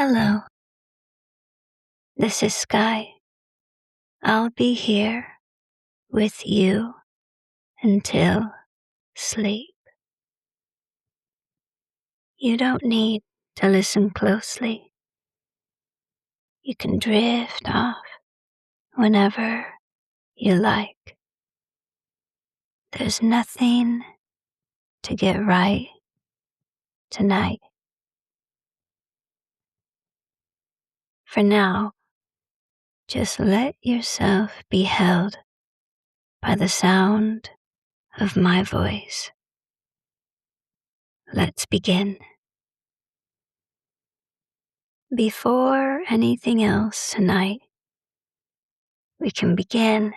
Hello, this is Sky. I'll be here with you until sleep. You don't need to listen closely. You can drift off whenever you like. There's nothing to get right tonight. For now, just let yourself be held by the sound of my voice. Let's begin. Before anything else tonight, we can begin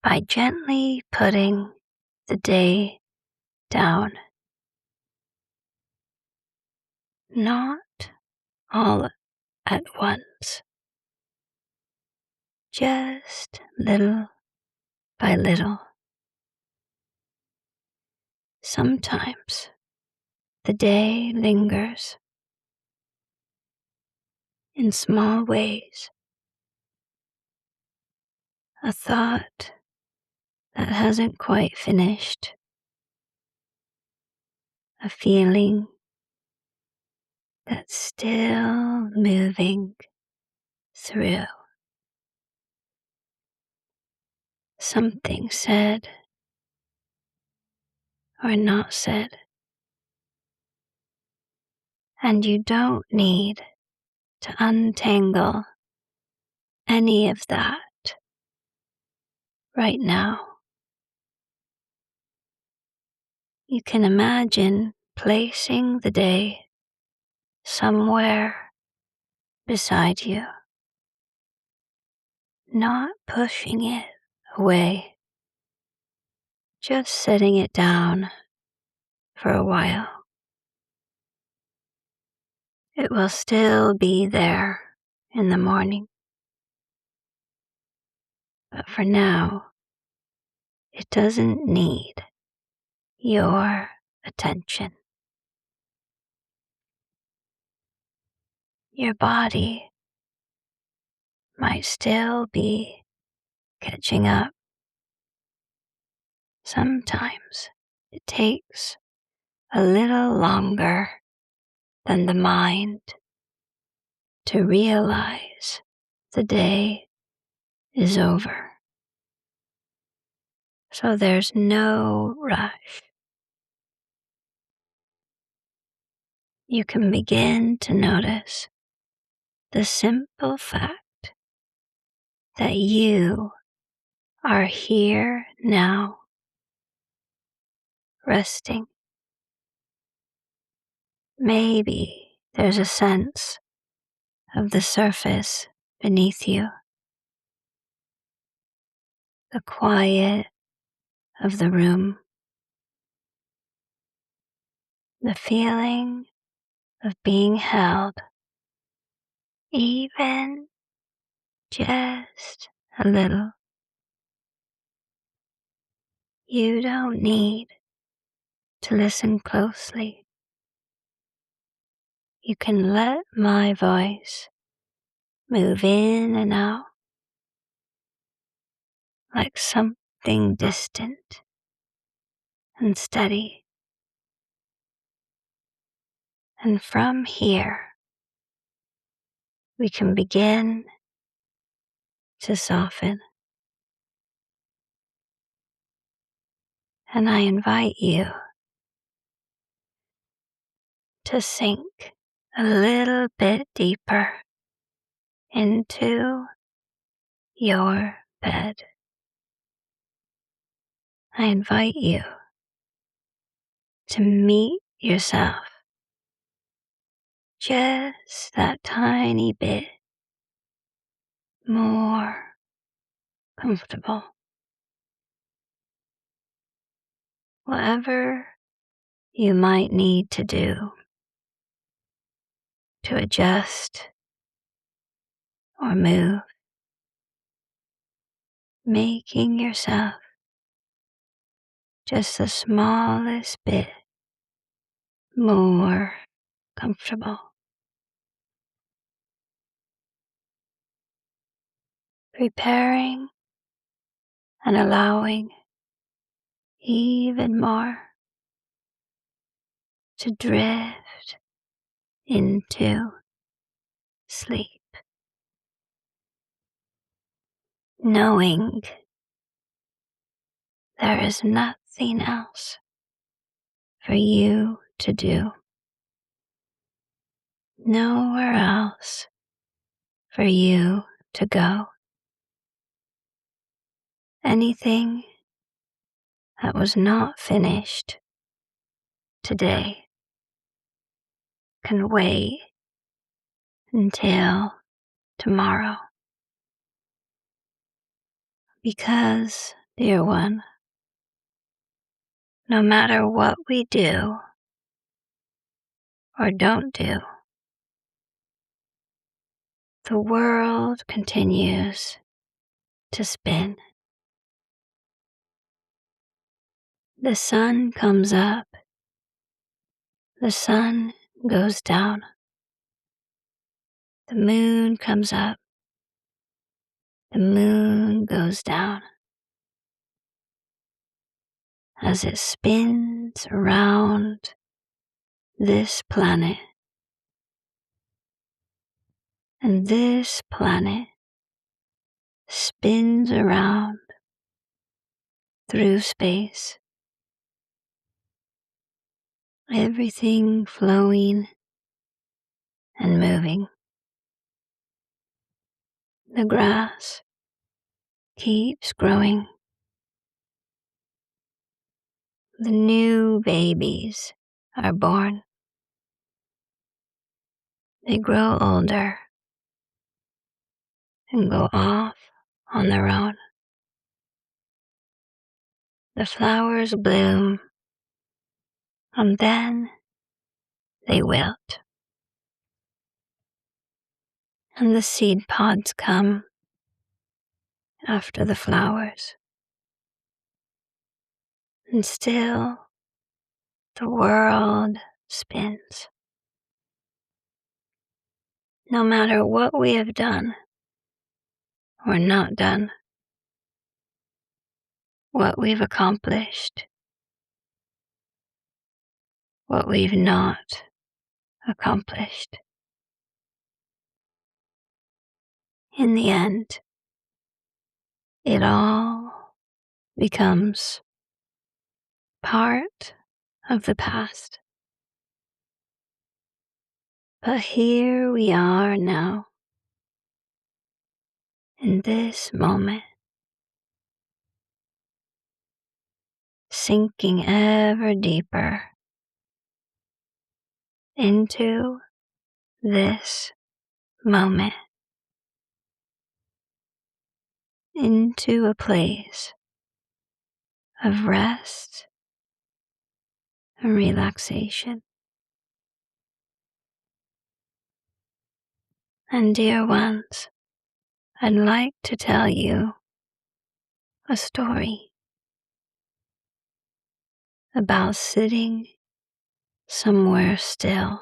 by gently putting the day down. Not all at once, just little by little. Sometimes the day lingers in small ways. A thought that hasn't quite finished. A feeling that's still moving through. Something said or not said. And you don't need to untangle any of that right now. You can imagine placing the day somewhere beside you, not pushing it away, just setting it down for a while. It will still be there in the morning, but for now, it doesn't need your attention. Your body might still be catching up. Sometimes it takes a little longer than the mind to realize the day is over. So there's no rush. You can begin to notice the simple fact that you are here now, resting. Maybe there's a sense of the surface beneath you, the quiet of the room, the feeling of being held, even just a little. You don't need to listen closely. You can let my voice move in and out like something distant and steady. And from here, we can begin to soften. And I invite you to sink a little bit deeper into your bed. I invite you to meet yourself just that tiny bit more comfortable. Whatever you might need to do to adjust or move, making yourself just the smallest bit more comfortable. preparing and allowing even more to drift into sleep, knowing there is nothing else for you to do, nowhere else for you to go. Anything that was not finished today can wait until tomorrow. Because, dear one, no matter what we do or don't do, the world continues to spin. The sun comes up, the sun goes down, the moon comes up, the moon goes down. As it spins around this planet, and this planet spins around through space, everything flowing and moving. The grass keeps growing. The new babies are born. They grow older and go off on their own. The flowers bloom, and then they wilt. And the seed pods come after the flowers. And still the world spins. No matter what we have done or not done, what we've accomplished, what we've not accomplished. In the end, it all becomes part of the past. But here we are now, in this moment, sinking ever deeper into this moment, into a place of rest and relaxation. And dear ones, I'd like to tell you a story about sitting somewhere still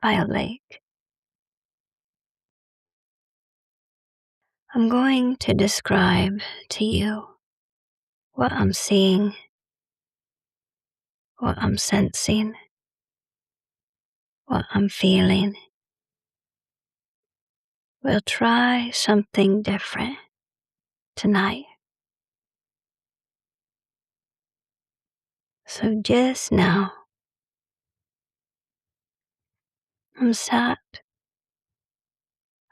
by a lake. I'm going to describe to you what I'm seeing, what I'm sensing, what I'm feeling. We'll try something different tonight. So just now, I'm sat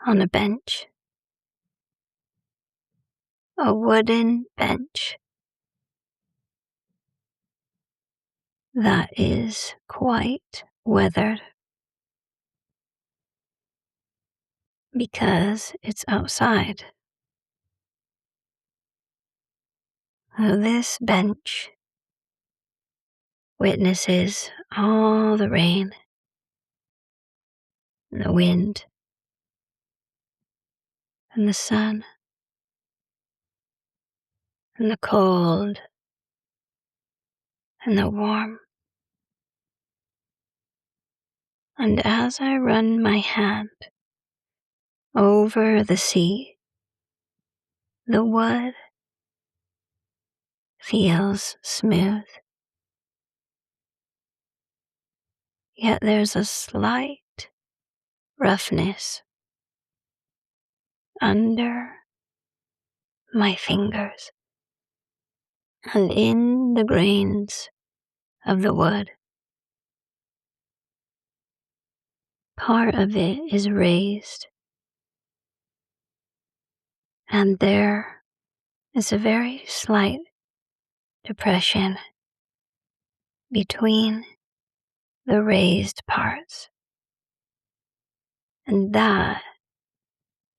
on a bench, a wooden bench that is quite weathered because it's outside. This bench witnesses all the rain, and the wind, and the sun, and the cold, and the warm. And as I run my hand over the sea. The wood feels smooth, yet there's a slight roughness under my fingers and in the grains of the wood. Part of it is raised, and there is a very slight depression between the raised parts, and that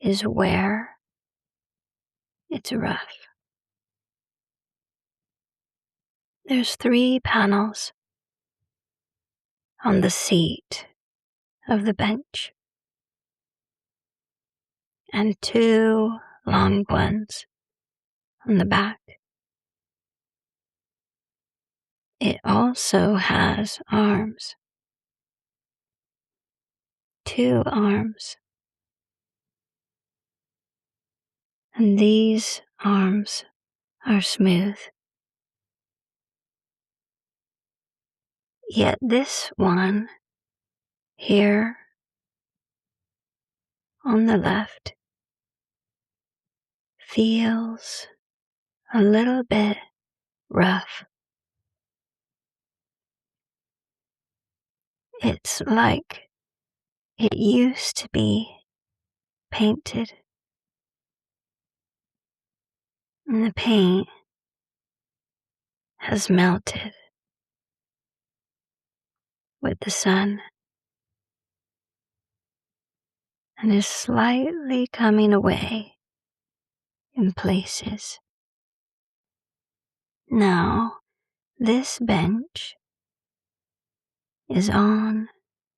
is where it's rough. There's 3 panels on the seat of the bench and 2 long ones on the back. It also has arms, 2 arms, and these arms are smooth. Yet this one here on the left feels a little bit rough. It's like it used to be painted, and the paint has melted with the sun and is slightly coming away in places. Now, this bench is on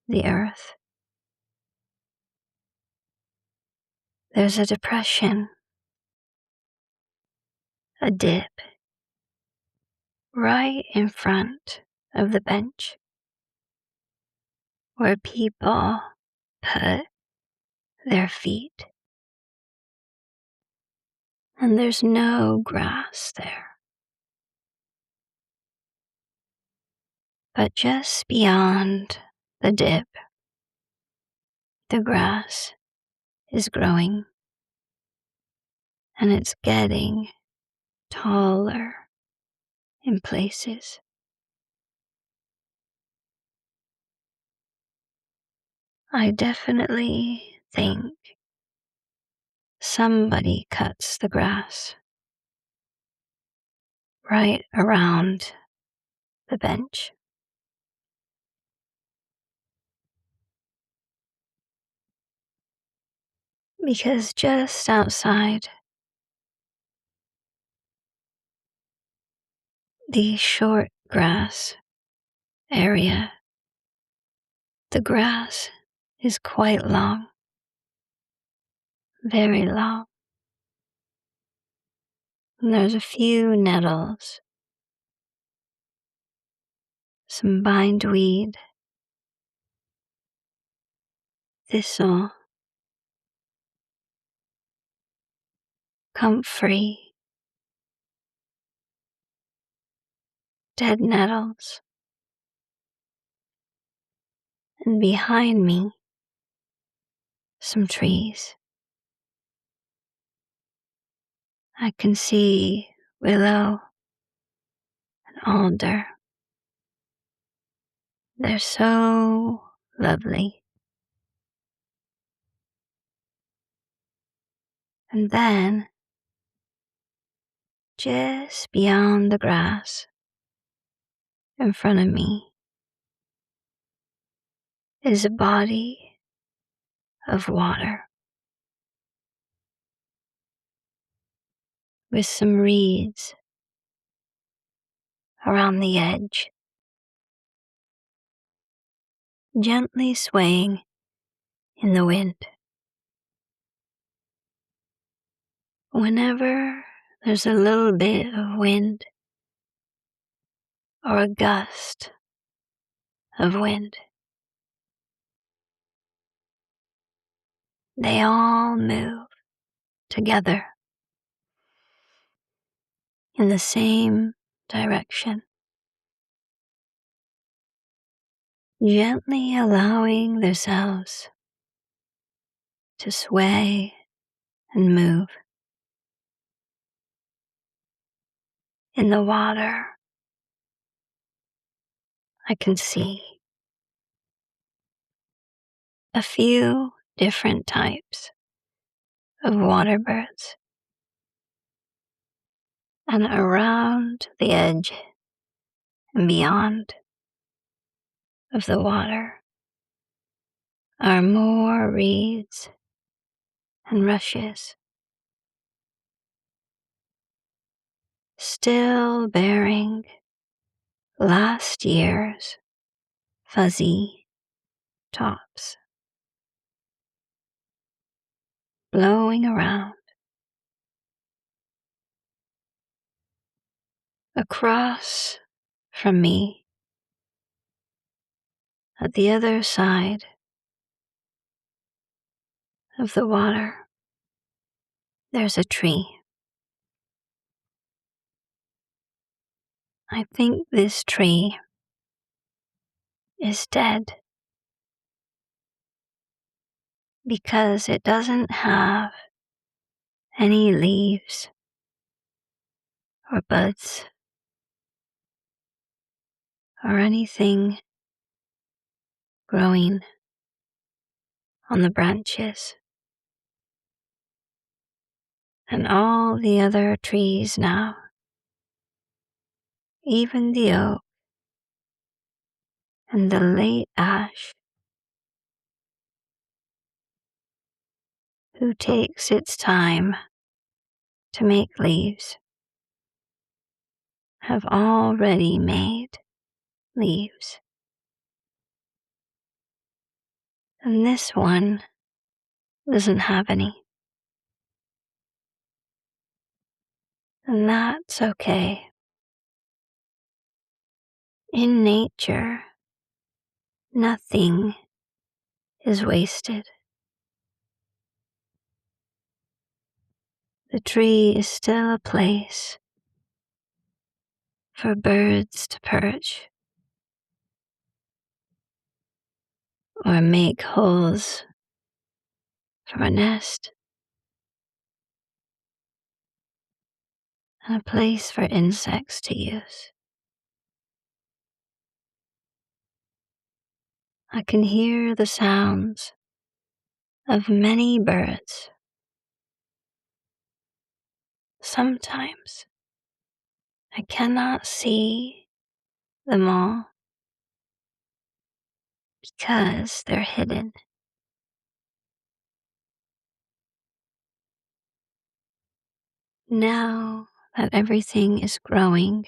the earth. There's a depression, a dip, right in front of the bench where people put their feet. And there's no grass there. But just beyond the dip, the grass is growing, and it's getting taller in places. I definitely think somebody cuts the grass right around the bench. Because just outside the short grass area, the grass is quite long, very long. And there's a few nettles, some bindweed, thistle, comfrey, dead nettles, and behind me, some trees. I can see willow and alder. They're so lovely. And then, just beyond the grass, in front of me, is a body of water with some reeds around the edge, gently swaying in the wind. Whenever there's a little bit of wind or a gust of wind, They all move together in the same direction, gently allowing themselves to sway and move. In the water, I can see a few different types of water birds, and around the edge and beyond of the water are more reeds and rushes, still bearing last year's fuzzy tops, blowing around. Across from me, at the other side of the water, there's a tree. I think this tree is dead because it doesn't have any leaves or buds or anything growing on the branches. And all the other trees now, even the oak and the late ash, who takes its time to make leaves, have already made leaves. And this one doesn't have any. And that's okay. In nature, nothing is wasted. The tree is still a place for birds to perch or make holes for a nest, and a place for insects to use. I can hear the sounds of many birds. Sometimes I cannot see them all because they're hidden. Now that everything is growing,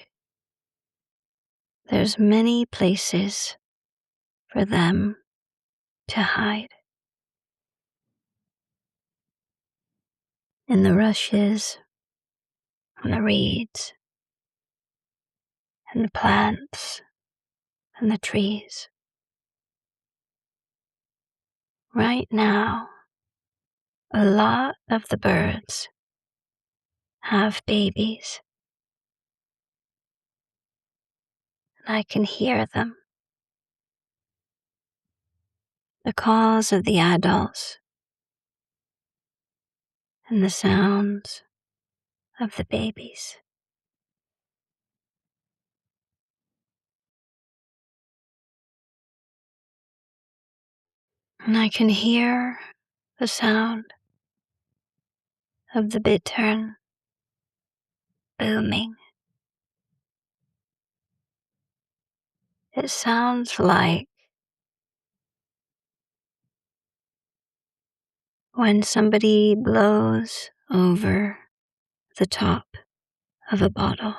there's many places for them to hide. In the rushes, on the reeds, and the plants, and the trees. Right now, a lot of the birds have babies, and I can hear them. The calls of the adults and the sounds of the babies. And I can hear the sound of the bittern booming. It sounds like when somebody blows over the top of a bottle.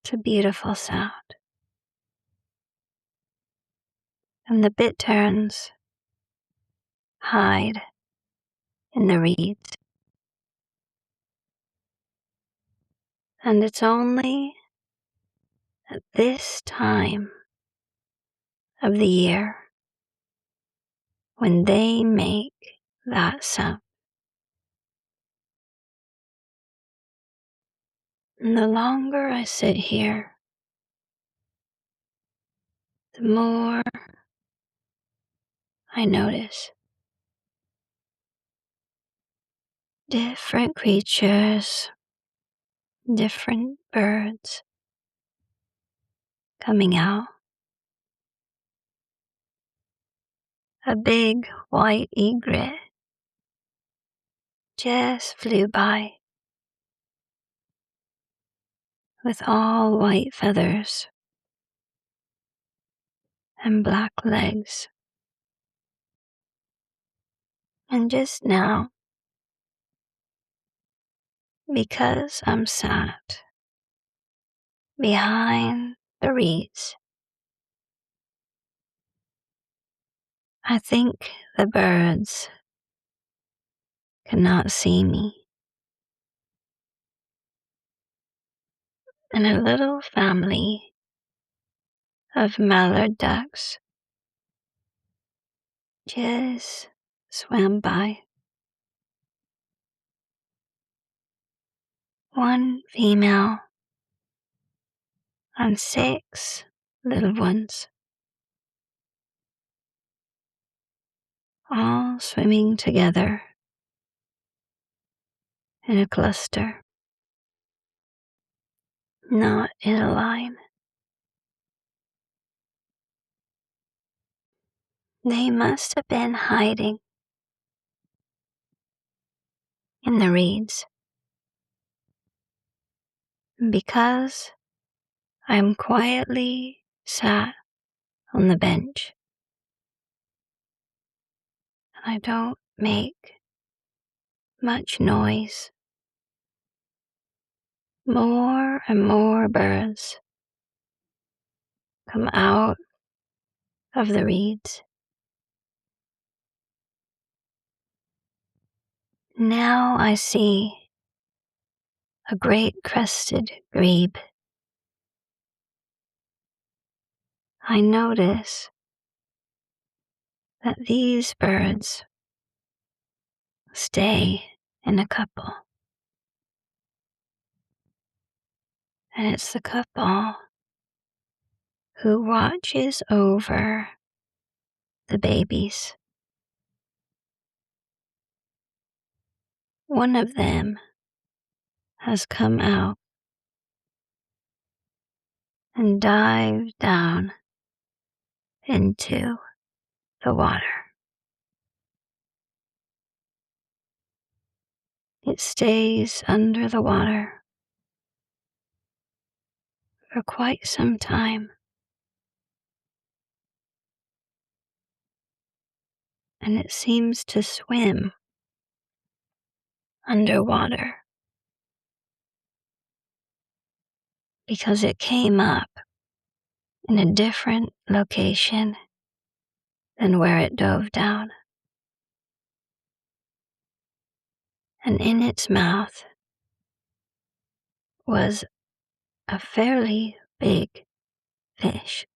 It's a beautiful sound. And the bitterns hide in the reeds. And it's only at this time of the year when they make that sound. And the longer I sit here, the more I notice different creatures, different birds coming out. A big white egret just flew by with all white feathers and black legs. And just now, because I'm sat behind the reeds, I think the birds cannot see me. And a little family of mallard ducks just swam by. One female and 6 little ones, all swimming together in a cluster, not in a line. They must have been hiding in the reeds. Because I'm quietly sat on the bench, and I don't make much noise, more and more birds come out of the reeds. Now I see a great crested grebe. I notice that these birds stay in a couple. And it's the couple who watches over the babies. One of them has come out and dived down into the water. It stays under the water for quite some time, and it seems to swim underwater because it came up in a different location than where it dove down. And in its mouth was a fairly big fish,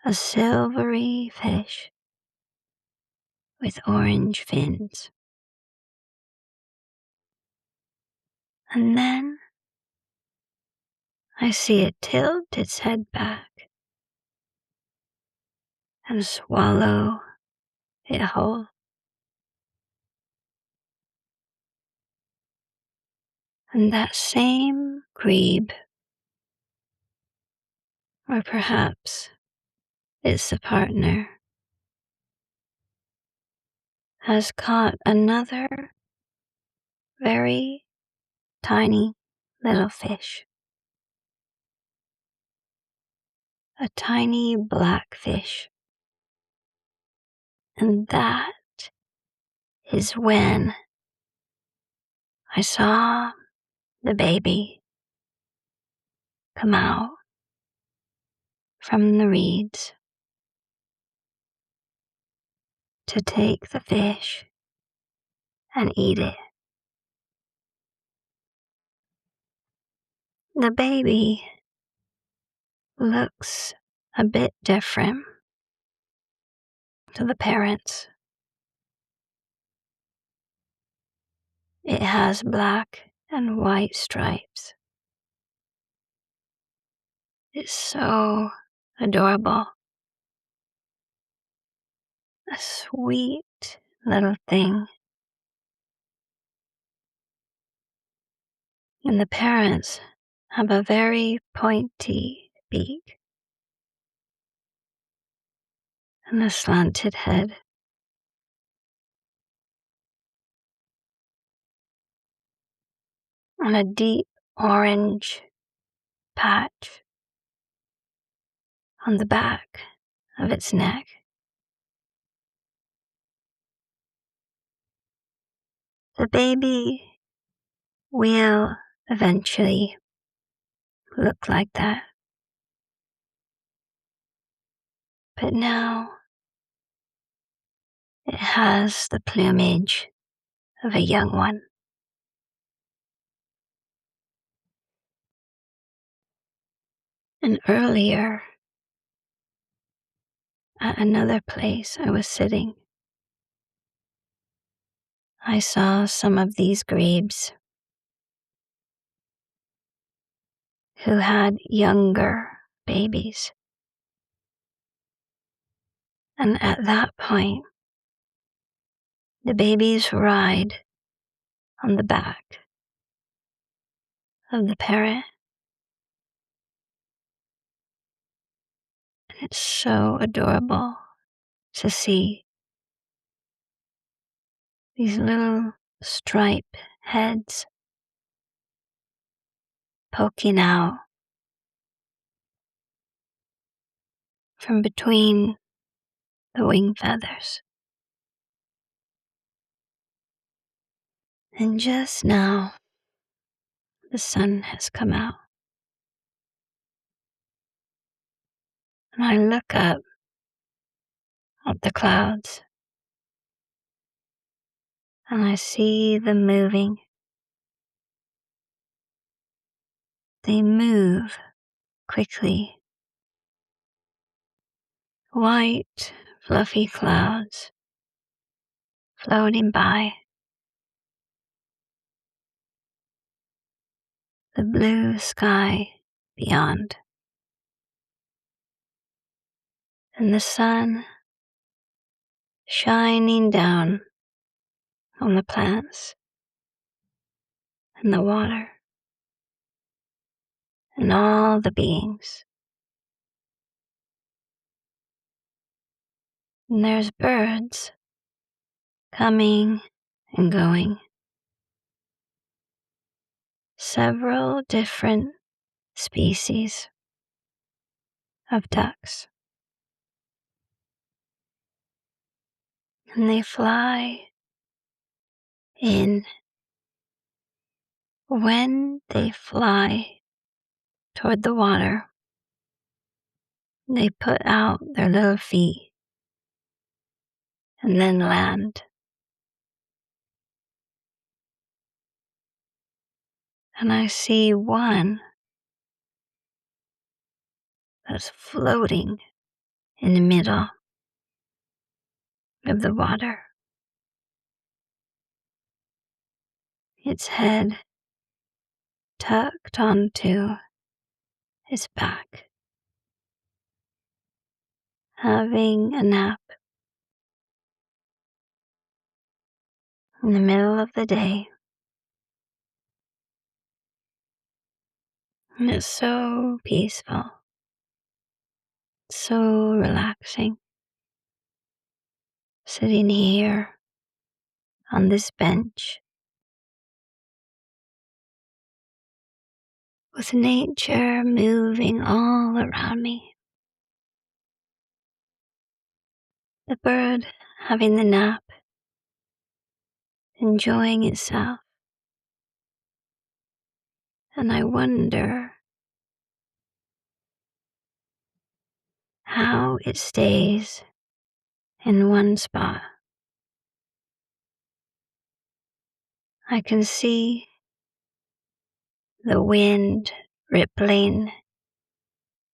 a silvery fish with orange fins. And then I see it tilt its head back and swallow it whole. And that same grebe, or perhaps it's the partner, has caught another very tiny little fish. A tiny black fish. And that is when I saw the baby come out from the reeds to take the fish and eat it. The baby looks a bit different to the parents. It has black and white stripes. It's so adorable. A sweet little thing. And the parents have a very pointy beak and a slanted head. And a deep orange patch on the back of its neck. The baby will eventually look like that. But now it has the plumage of a young one. And earlier, at another place I was sitting, I saw some of these grebes who had younger babies. And at that point, the babies ride on the back of the parent. And it's so adorable to see these little stripe heads poking out from between the wing feathers. And just now, the sun has come out. And I look up at the clouds and I see them moving. They move quickly. White, fluffy clouds floating by. The blue sky beyond. And the sun shining down on the plants and the water and all the beings. And there's birds coming and going. Several different species of ducks. And they fly in. When they fly toward the water, they put out their little feet and then land. And I see one that's floating in the middle of the water. Its head tucked onto his back, having a nap in the middle of the day. And it's so peaceful, so relaxing, sitting here on this bench with nature moving all around me. The bird having the nap, enjoying itself. And I wonder how it stays in one spot. I can see the wind rippling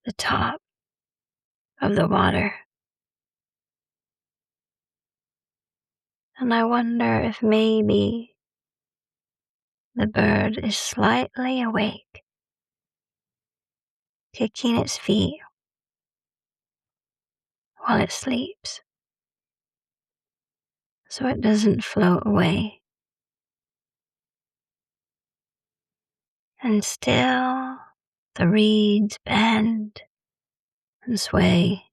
the top of the water. And I wonder if maybe the bird is slightly awake, kicking its feet while it sleeps, so it doesn't float away. And still the reeds bend and sway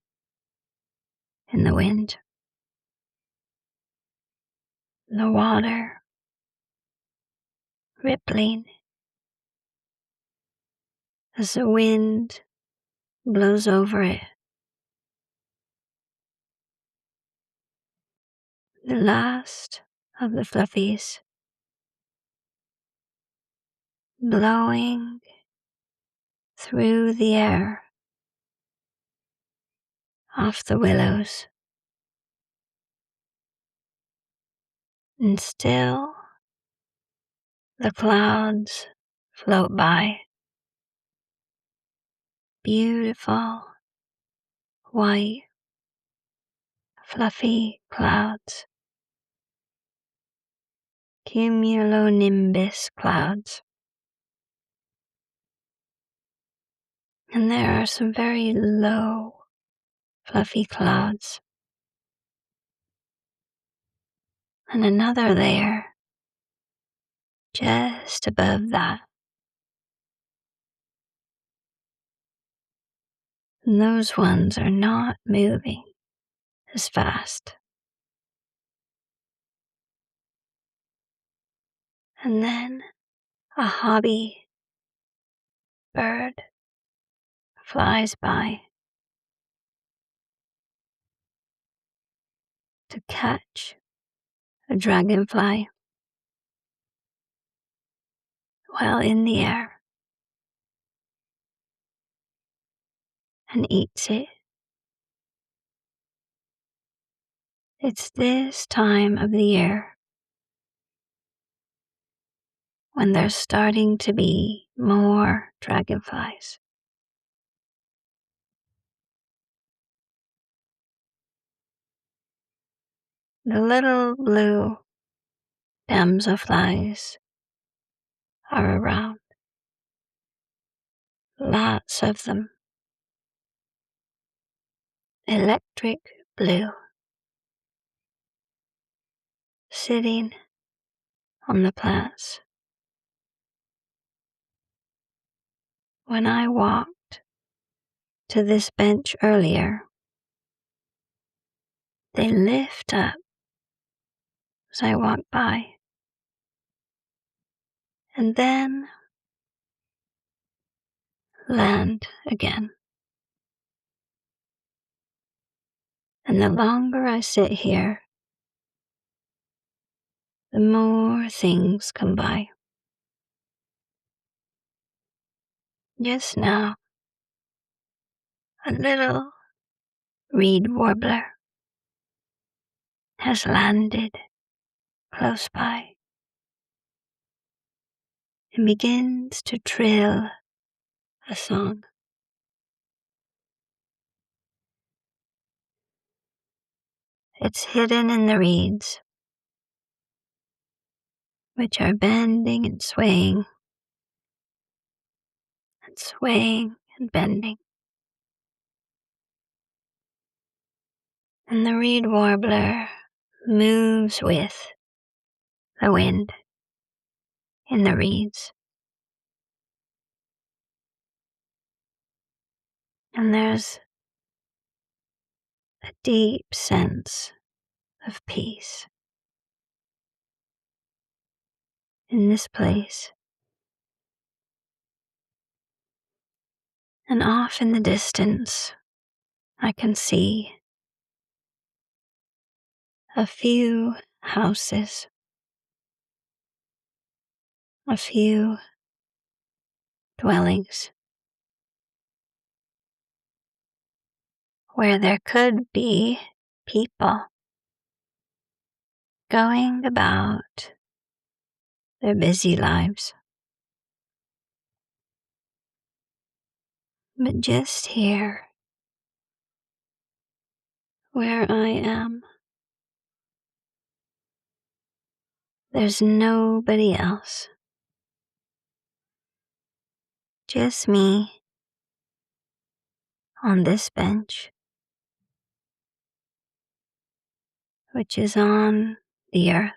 in the wind. The water rippling as the wind blows over it. The last of the fluffies blowing through the air off the willows. And still the clouds float by. Beautiful, white, fluffy clouds. Cumulonimbus clouds. And there are some very low, fluffy clouds. And another layer just above that. And those ones are not moving as fast. And then a hobby bird flies by to catch a dragonfly while in the air and eats it. It's this time of the year when there's starting to be more dragonflies. The little blue damselflies are around. Lots of them. Electric blue. Sitting on the plants. When I walked to this bench earlier, they lift up as I walk by. And then land again. And the longer I sit here, the more things come by. Just now, a little reed warbler has landed close by and begins to trill a song. It's hidden in the reeds, which are bending and swaying and bending. And the reed warbler moves with the wind in the reeds. And there's a deep sense of peace in this place. And off in the distance, I can see a few houses, a few dwellings, where there could be people going about their busy lives. But just here, where I am. There's nobody else. Just me on this bench, which is on the earth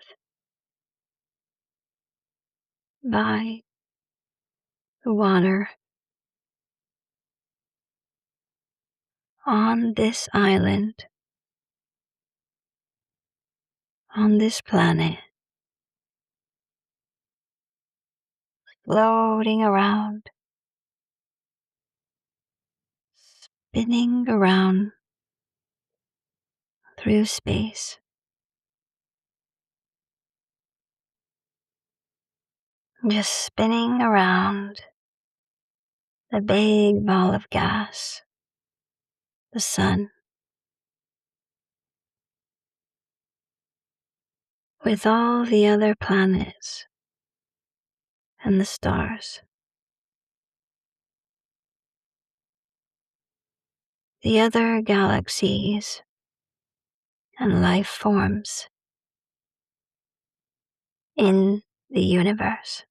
by the water on this island, on this planet, floating around, spinning around through space, just spinning around the big ball of gas, the sun, with all the other planets and the stars. The other galaxies and life forms in the universe.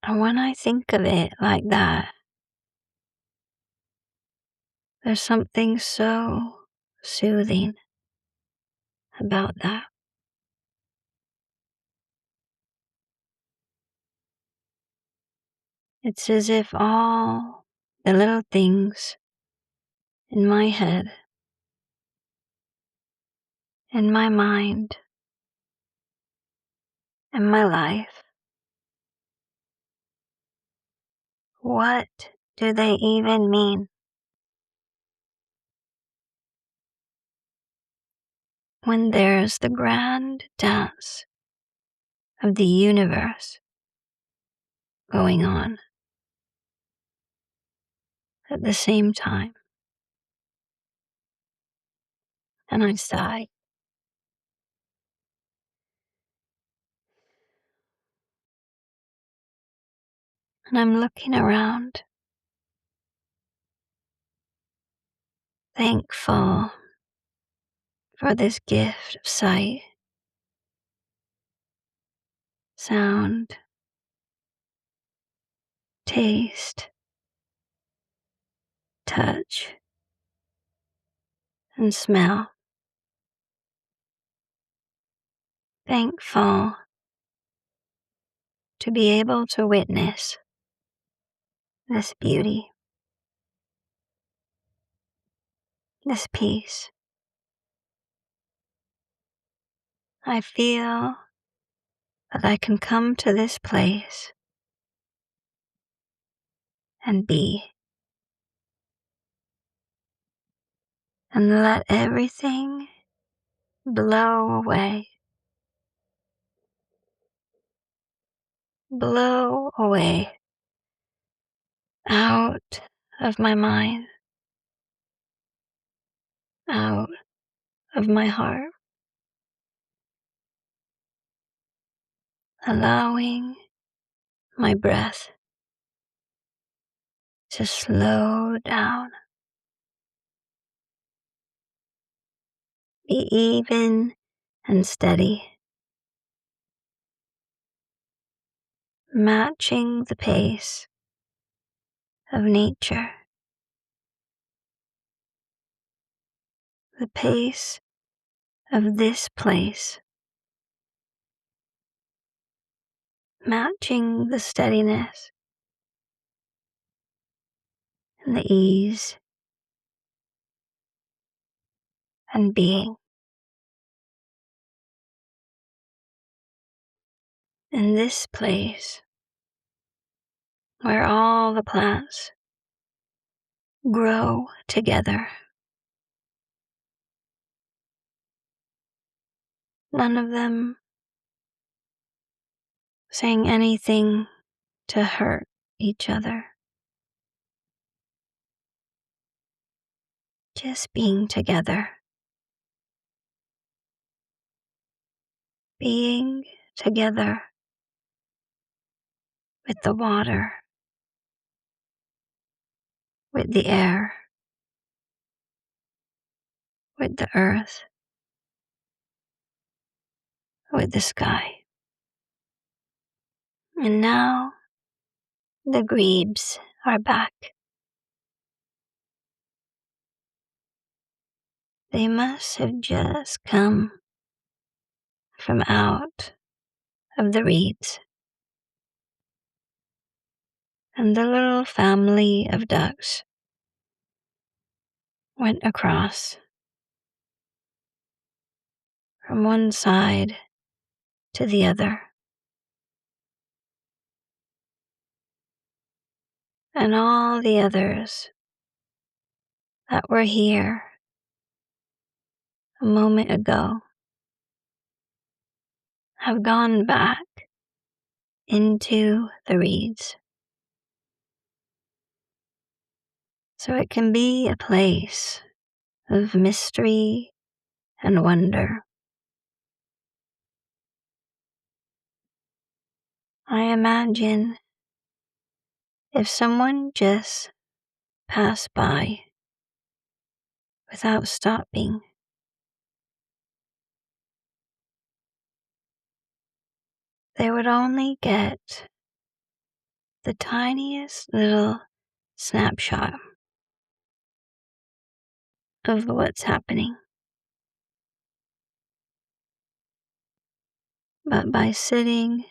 And when I think of it like that, there's something so soothing about that. It's as if all the little things in my head, in my mind, in my life, what do they even mean? When there's the grand dance of the universe going on at the same time. And I sigh. And I'm looking around, thankful for this gift of sight, sound, taste, touch, and smell. Thankful to be able to witness this beauty, this peace. I feel that I can come to this place and be, and let everything blow away. Blow away out of my mind, out of my heart, allowing my breath to slow down, be even and steady, matching the pace of nature, the pace of this place, matching the steadiness and the ease and being in this place where all the plants grow together. None of them saying anything to hurt each other. Just being together. Being together with the water, with the air, with the earth, with the sky. And now the grebes are back. They must have just come from out of the reeds. And the little family of ducks went across from one side to the other. And all the others that were here a moment ago have gone back into the reeds. So it can be a place of mystery and wonder. I imagine if someone just passed by without stopping, they would only get the tiniest little snapshot of what's happening. But by sitting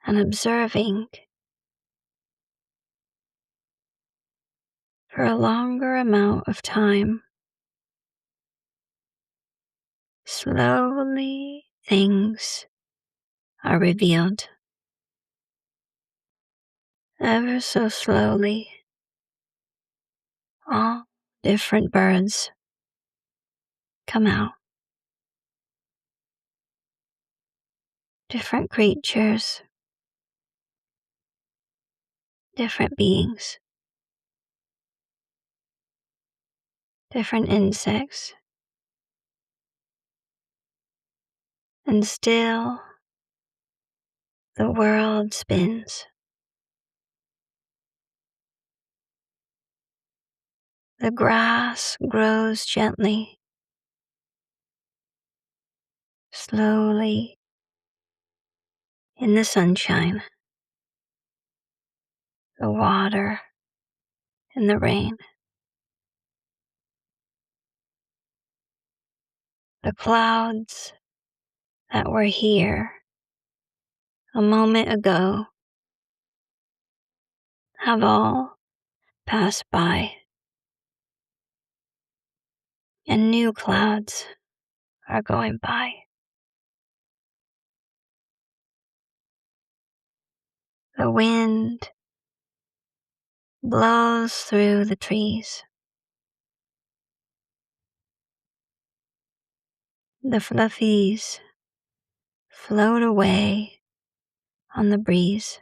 and observing for a longer amount of time, slowly things are revealed. Ever so slowly, all different birds come out. Different creatures, different beings, different insects, and still the world spins. The grass grows gently, slowly, in the sunshine, the water, and the rain. The clouds that were here a moment ago have all passed by, and new clouds are going by. The wind blows through the trees. The fluffies float away on the breeze.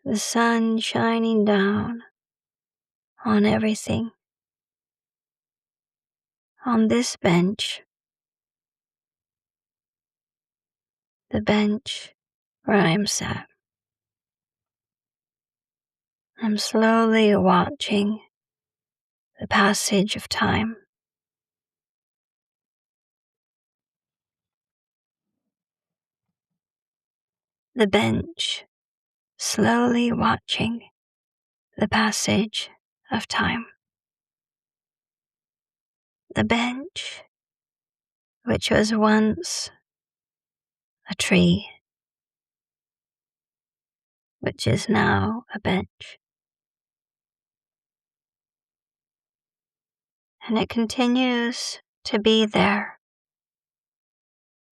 The sun shining down on everything. On this bench, the bench where I am sat, I'm slowly watching the passage of time. The bench, slowly watching the passage of time. The bench, which was once a tree, which is now a bench. And it continues to be there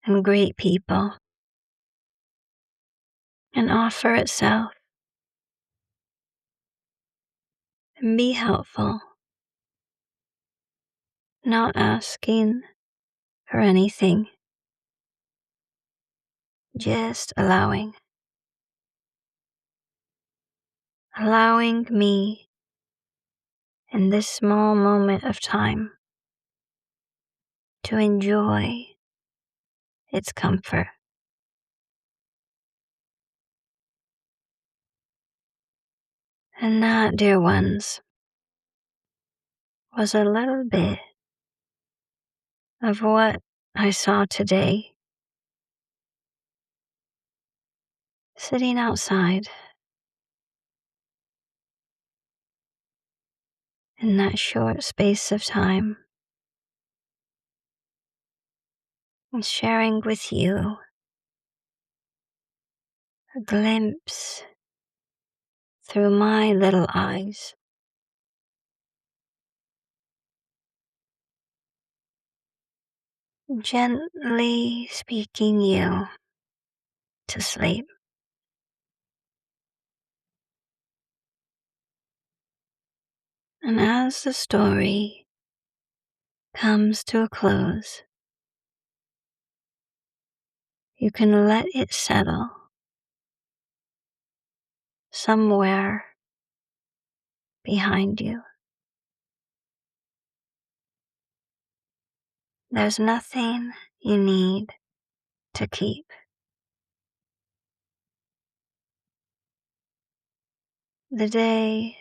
and greet people and offer itself and be helpful, not asking for anything, just allowing me in this small moment of time to enjoy its comfort. And that, dear ones, was a little bit of what I saw today, sitting outside in that short space of time and sharing with you a glimpse through my little eyes, gently speaking you to sleep. And as the story comes to a close, you can let it settle somewhere behind you. There's nothing you need to keep. The day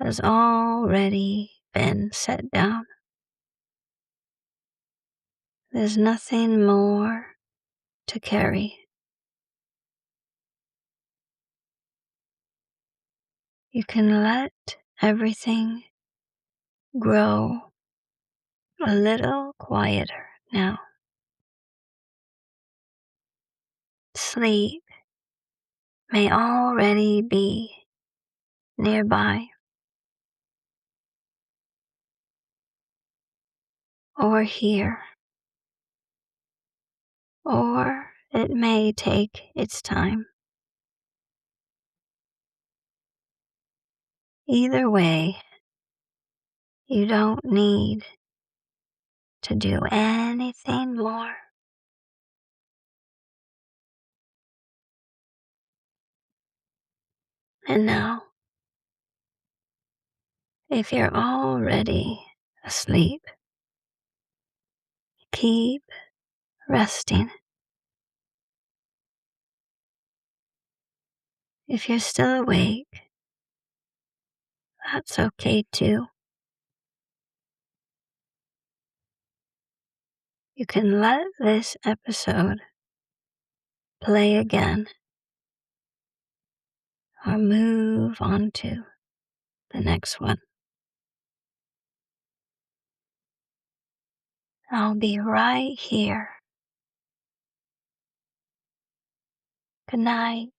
has already been set down. There's nothing more to carry. You can let everything grow a little quieter now. Sleep may already be nearby, or here, or it may take its time. Either way, you don't need to do anything more. And now, if you're already asleep, keep resting. If you're still awake, that's okay too. You can let this episode play again or move on to the next one. I'll be right here. Good night.